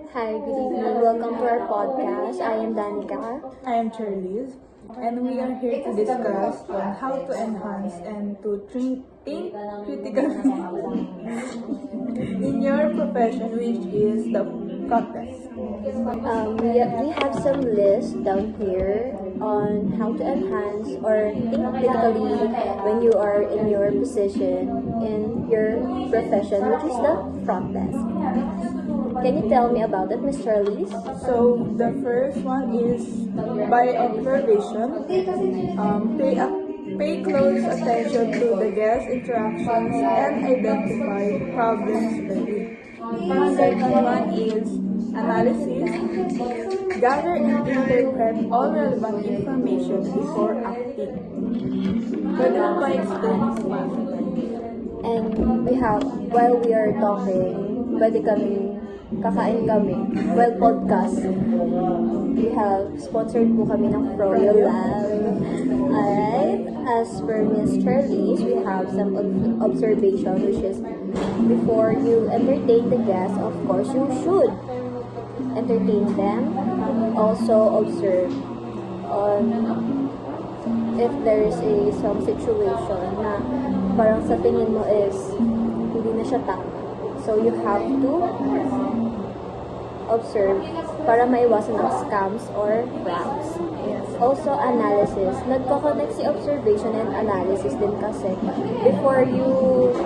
Hi, good evening. Welcome to our podcast. I am Danica. I am Charlize, and we are here to discuss on how to enhance and to think critically in your profession, which is the practice. We have some lists down here on how to enhance or think critically when you are in your position in your profession, which is the front desk. Can you tell me about it, Miss Charlize? So the first one is by observation. Pay close attention to the guest interactions and identify problems early. The second one is analysis. Gather and interpret all relevant information before acting. Pwede mo ba explain mo? And we have, while we are talking, pwede kakain kami. Well, podcast. We have sponsored po kami ng Froyo Lab. Alright. As per Miss Charlize, we have some observation, which is before you entertain the guests, of course, you should entertain them. Also observe on if there is some situation na parang sa tingin mo is hindi na siya tama. So you have to observe para maiwasan ang scams or pranks. Also, analysis. Nagko-connect si observation and analysis din kasi before you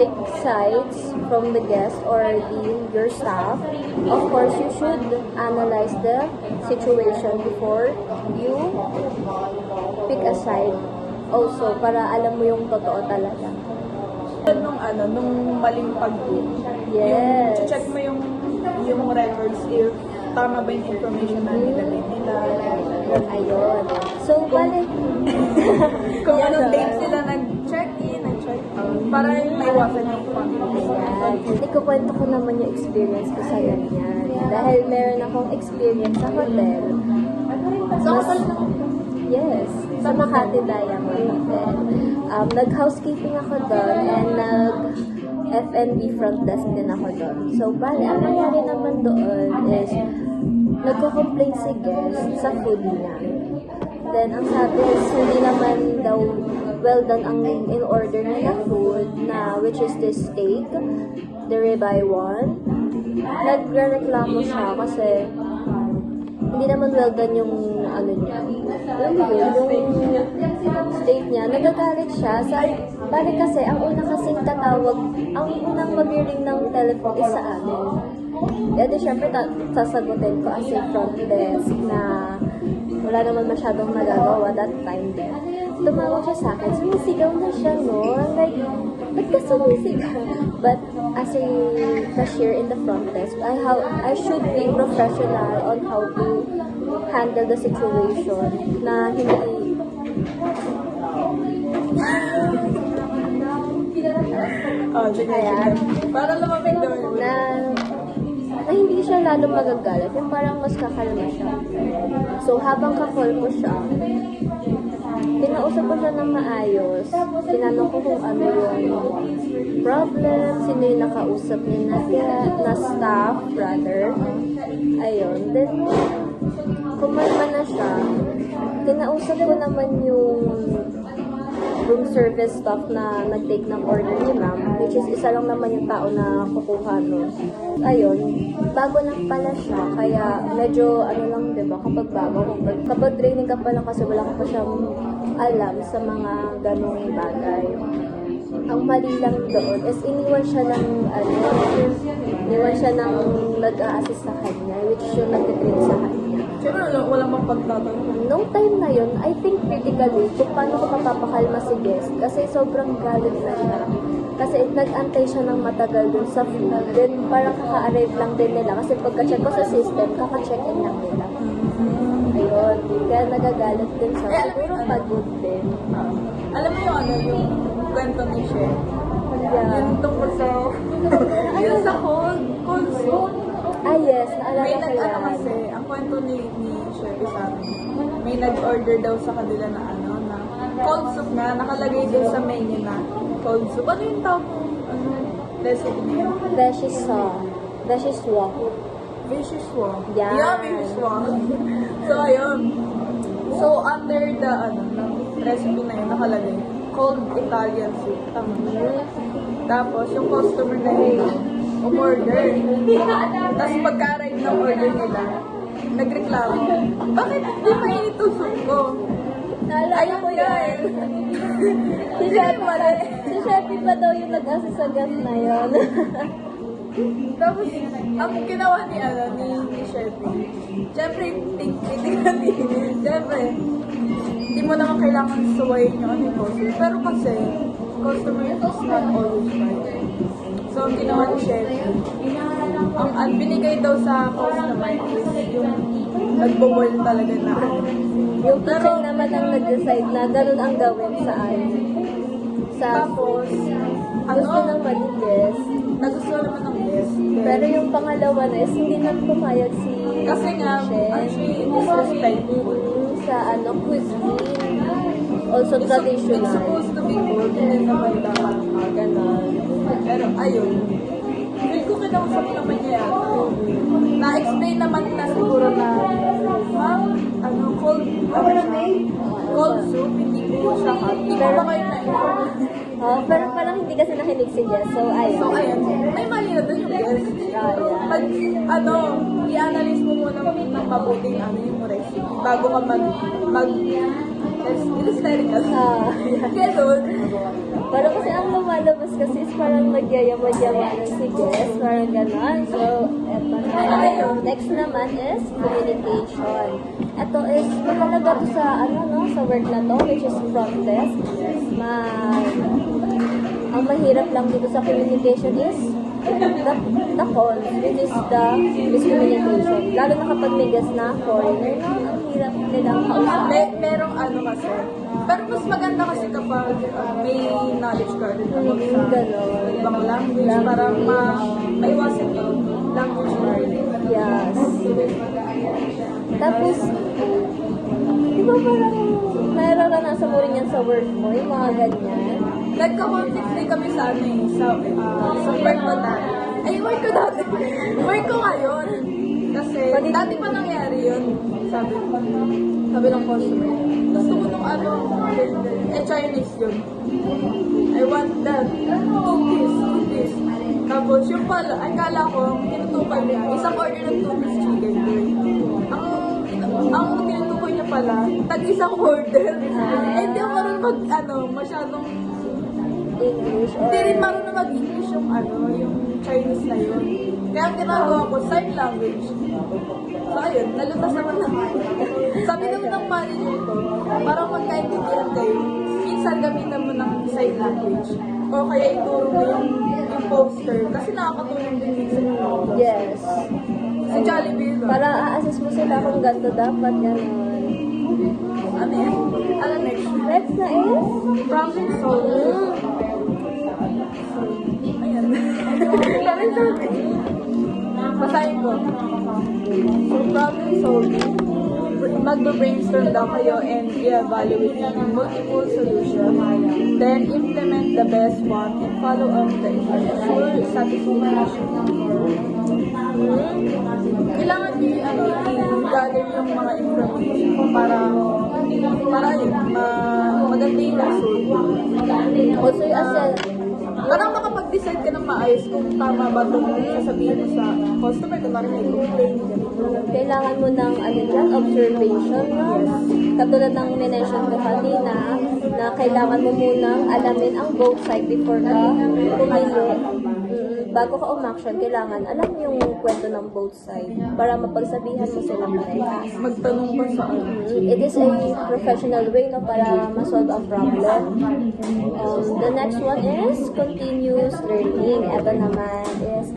take sides from the guest or your staff, of course, you should analyze the situation before you pick a side. Also, para alam mo yung totoo talaga. Nung maling pag-book. Yes. Check mo yung records if tama ba yung information na nilagay nila. Ayun. So, balik. Kung anong date sila nag-check-in, nag-check-out. Para maiwasan yung conflict. Ikukwento ko naman yung experience ko sa ganyan. Dahil meron akong experience sa hotel. Yes. Sa Makati Diamond Hotel. Nag-housekeeping ako doon and nag-F&B front desk din ako doon. So, bali, ang nangyari naman doon is nagko-complain si guest sa food niya. Then, ang sabi is hindi naman daw well done ang in-order niya na food na which is this steak, the ribeye one. Nagreklamo siya kasi hindi naman well done yung ano niya. Yung steak niya. Nagagalit siya. Bali kasi, ang unang mag-ring ng telephone is sa amin. Kaya syempre, sasagutin ko as a front desk na wala naman masyadong nagagawa that time din. Tumawag siya sa akin. Sumisigaw na siya, no? Like, ba't ka sumisigaw? But as a cashier in the front desk, I should be professional on how to handle the situation na hindi Ayan. Para lumamig daw na hindi siya lalong magagalit. Yung parang mas kakalma siya. So, habang kakol ko siya, kinausap ko siya ng maayos. Tinanong ko kung ano yung problem, sino yung nakausap niya na staff, rather. Ayun. Then, kumalma na siya. Kinausap ko naman yung room service staff na nag-take ng order ni ma'am, which is isa lang naman yung tao na kukuha nun. Ayun, bago lang pala siya, kaya medyo ano lang, diba, kapag training ka pa lang kasi wala ka pa siyang alam sa mga ganong bagay. Ang mali lang doon is iniwan siya ng nag-a-assist sa kanya, which yung nag-train sa kanya. Siyempre, walang mapagtatanong. No time na yun, I think critically, kung paano ko mapapakalma si guest. Kasi sobrang galit na siya. Kasi nag-antay siya ng matagal dun sa food. Then parang kaka-arrive lang din nila. Kasi pagka-check ko sa system, kaka-check-in lang nila. Ayun. Kaya nagagalit din siya. Siguro pagod din. Alam mo yung kwento ni Chef? Yeah. Yung tungkol sa... Yung sa cold soup. Yes. Naalala ko yan. Kasi, ang kwento ni Chef sa amin, may nag-order daw sa kanila na cold soup na, nakalagay din sa menu na cold soup. Ano yung tawag recipe niya? Beshi Swak. Vichyssoise. Yan. Yeah, Vichyssoise. So, ayun. So, under the, recipe na yun, nakalagay, cold Italian soup. Tama. Tapos, yung customer na yun, umorder. Tapos, pagka-arrive ng order nila, nagreklamo, bakit hindi mainit yung soup ko? Naalala ko yan. Si Sheffy pa daw yung nag-assist sa gas na yun. Tapos, ang ginawa ni Sheffy, syempre, syempre, hindi mo naman kailangan suwayin yung customer. Pero kasi, customer is not always right. So, ang ginawa ni Sheffy, ang binigay daw sa customer is yung nagbo-boil talaga na Yung kitchen naman ang nag-decide na ganun ang gawin sa Tapos, gusto ng manigis. nagustuhan naman ng guest. Pero yung pangalawa na is hindi na pumayag si Kasi nga, chef. actually, disrespectful. Sa cuisine. Also traditional. It's supposed to be good, hindi naman dapat ganon. Pero ayun, feel ko kinausap naman niya yata. Na-explain naman na siguro na, ma'am, cold soup, hindi ko siya hot. Hindi ko ba kayo na-inform? Oh, pero parang hindi kasi nakinig si Jess. So, ayun. So, ayun, may mali na doon yung guest. Pag, i-analyze mo muna ng mabuting yung recipe bago ka hysterical. Ganun. Pero kasi ang lumalabas kasi is parang magyayama-yama si Jess. Parang gano'n. So, eto na. Next naman is communication. Ito is mahalaga to sa, sa work na to, which is front desk. Ang mahirap lang dito sa communication is the call, which is the miscommunication. Lalo na kapag may guest na foreigner, ang hirap nilang kausap. Merong kasi. Pero mas maganda kasi kapag may knowledge card na sa ibang language para maiwasan yung language barrier. Yes. Tapos, di ba parang nararanasan mo rin yan sa work mo, yung mga ganyan? Nagka-conflict din kami sa sa work ko dati. Work ko dati. Work ko ngayon. Kasi, dati pa nangyari yun. Sabi ng customer. Gusto ko nung Chinese yun. I want that. Two piece. Tapos, yung pala, akala ko, tinutukan niya, isang order ng 2-piece chicken curry. Ang tinutukoy niya pala, tag-isang order. Hindi ako marunong masyadong English or... Hindi rin marunong mag-English yung Chinese na yun. Kaya ang ginagawa ko, sign language. So ayun, nalutas naman naman. Sabi naman ng manager ko, parang magkaintindihan kayo, minsan gamitan mo ng sign language. O kaya ituro mo yung poster. Kasi nakakatulong din minsan yung poster. Yes. Si Jollibee ba? Para a-assess mo sila kung ganito dapat, gano'n. Ano yan? Ano next? Next na is... Problem solving. Ayan. Problem solving. Basahin ko. So, problem solving. Magbe-brainstorm daw kayo and i-evaluate multiple solutions. Then, implement the best one and follow up the ensure satisfaction. Kailangan nyo i-gather yung mga information para yun, maganda yung result. Also, yung assess... Parang makapag-decide ka ng maayos kung tama ba itong sasabihin mo sa customer, kung parang may complaint, ganito. Kailangan mo ng observation, no? Katulad ng minention ko kanina, na kailangan mo munang alamin ang both side before ka pumili. Bago ka umaction, kailangan alam mo yung kwento ng both side para mapagsabihan mo sila parehas. Magtanong ba sa It is a professional way no, para ma-solve ang problem. The next one is continuous learning. Ito naman is,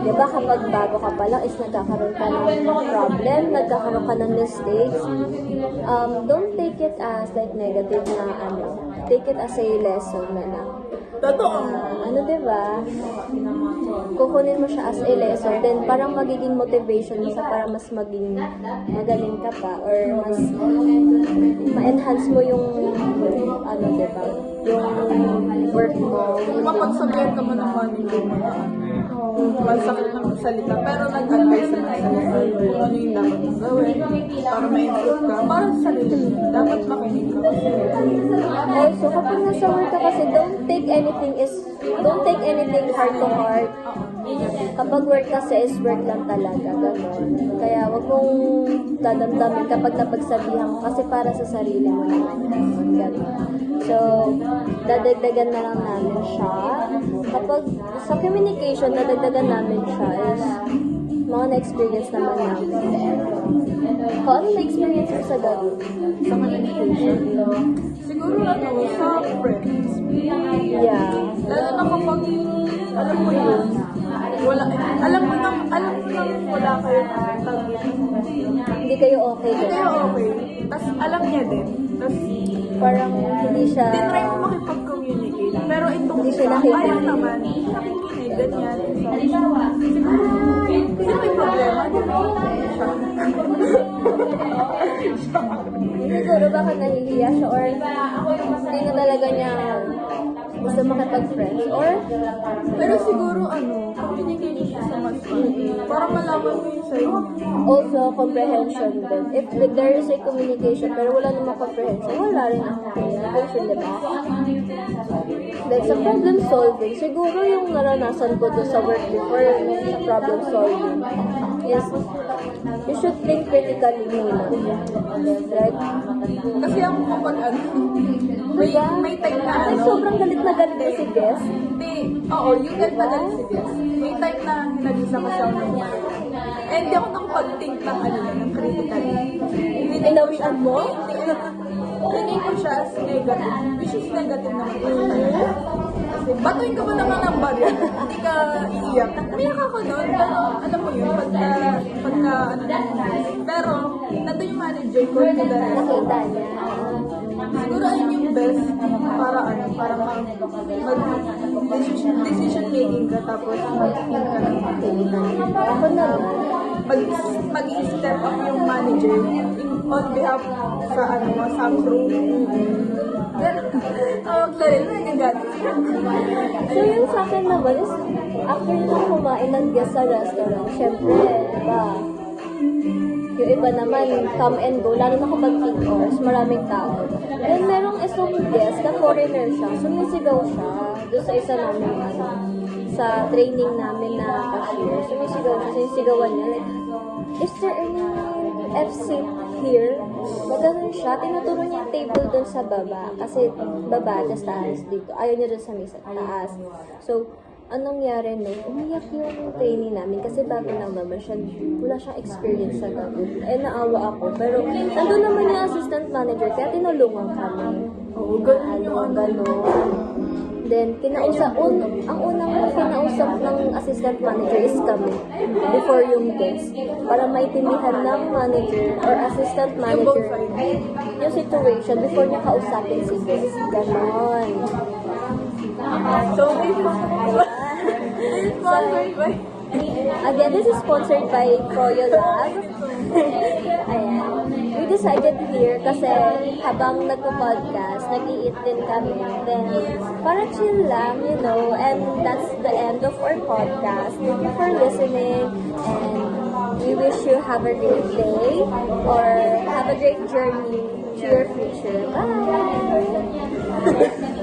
di ba kapag bago ka pa lang is nagkakaroon ka ng problem, nagkakaroon ka ng mistakes, don't take it as like negative na take it as a lesson na lang. Totoo. Diba? Kukunin mo siya as a lesson, then parang magiging motivation mo sa para mas maging magaling ka pa or mas ma-enhance mo yung diba? Yung work mo. Mapagsabihan ka mo ng manager mo na masakit ng salita, pero nag-advise na sa kung ano yung dapat mong gawin para ma-improve ka, para sa sarili mo. Dapat makinig ka kasi. Also, kapag nasa work ka kasi, don't take anything heart to heart. Kapag work kasi is work lang talaga, gano'n. Kaya wag mong dadamdamin kapag napagsabihan mo kasi para sa sarili mo naman. Gano'n. So, dadagdagan na lang namin siya. Kapag sa communication, dadagdagan namin siya is mga na-experience naman namin. Kung ano na-experience mo sa gano'n? Sa communication? Siguro sa friends. Yeah. Lalo na kapag, alam mo yun, alam mo nang wala kayo Hindi kayo okay hindi doon. kayo okay. Tapos alam niya din. Tapos Parang hindi siya... tinry mo makipag-communicate. Pero itong Hindi siya isa, nakikinig. ayaw naman. Nakikinig, ganyan. Siguro, sino may problema? Siguro baka nahihiya siya or hindi na talaga niya gusto makipag-friends or Pero siguro, communication siya sa mas para malaman mo yung sa'yo. also comprehension din. If there is a communication pero wala namang comprehension, wala rin ang communication, di ba? Then sa problem solving, siguro yung naranasan ko doon sa work before sa problem solving is you should think critically muna. Right? Kasi ako kapag may time na Ay, sobrang galit na galit na si Guest. Hindi, oo, yung time na galit si Guest. May time na hinagisa ko siya ng mind. Eh, hindi ako nakapag-think ng critical. Inawian mo? Hindi ko siya as negative. Which is negative naman. Batuin ka ba naman ng barya? Hindi ka iiyak. Umiyak ako noon, pero alam mo yun, pero, nandun yung manager ko, Nakita niya. siguro ayun yung best para decision making ka tapos mag-think ka ng Ako na. mag-step up yung manager on behalf sa sa group. Tawag na rin, nagagalit. So yung sa akin naman is, after na kumain ng guest sa restaurant, syempre, diba, yung iba naman, come and go, lalo na kapag peak hours, maraming tao. Then merong isang guest na foreigner siya, sumisigaw siya doon sa isa namin, sa training namin na cashier. Sumisigaw siya, sinisigawan niya, like, is there any FC here? Maganon siya, tinuturo niya yung table dun sa baba. Kasi baba, tas taas dito. Ayaw niya dun sa mesa, taas. So, anong nangyari nun? Umiyak yung trainee namin kasi bago lang naman siya. Wala siyang experience sa gano'n. Eh, naawa ako. Pero, nandun naman yung assistant manager, kaya tinulungan kami. Oo, ganun yung Gano'n. Then, ang unang kinausap ng assistant manager is kami before yung guest para maintindihan ng manager or assistant manager yung situation before niya kausapin si guest. Ganon. So, sponsored by Again, this is sponsored by Froyo Lab. Ayan. We decided here kasi habang nagpo-podcast, nag-i-eat din kami. Then, para chill lang, you know, and that's the end of our podcast. Thank you for listening and we wish you have a great day or have a great journey to your future. Bye!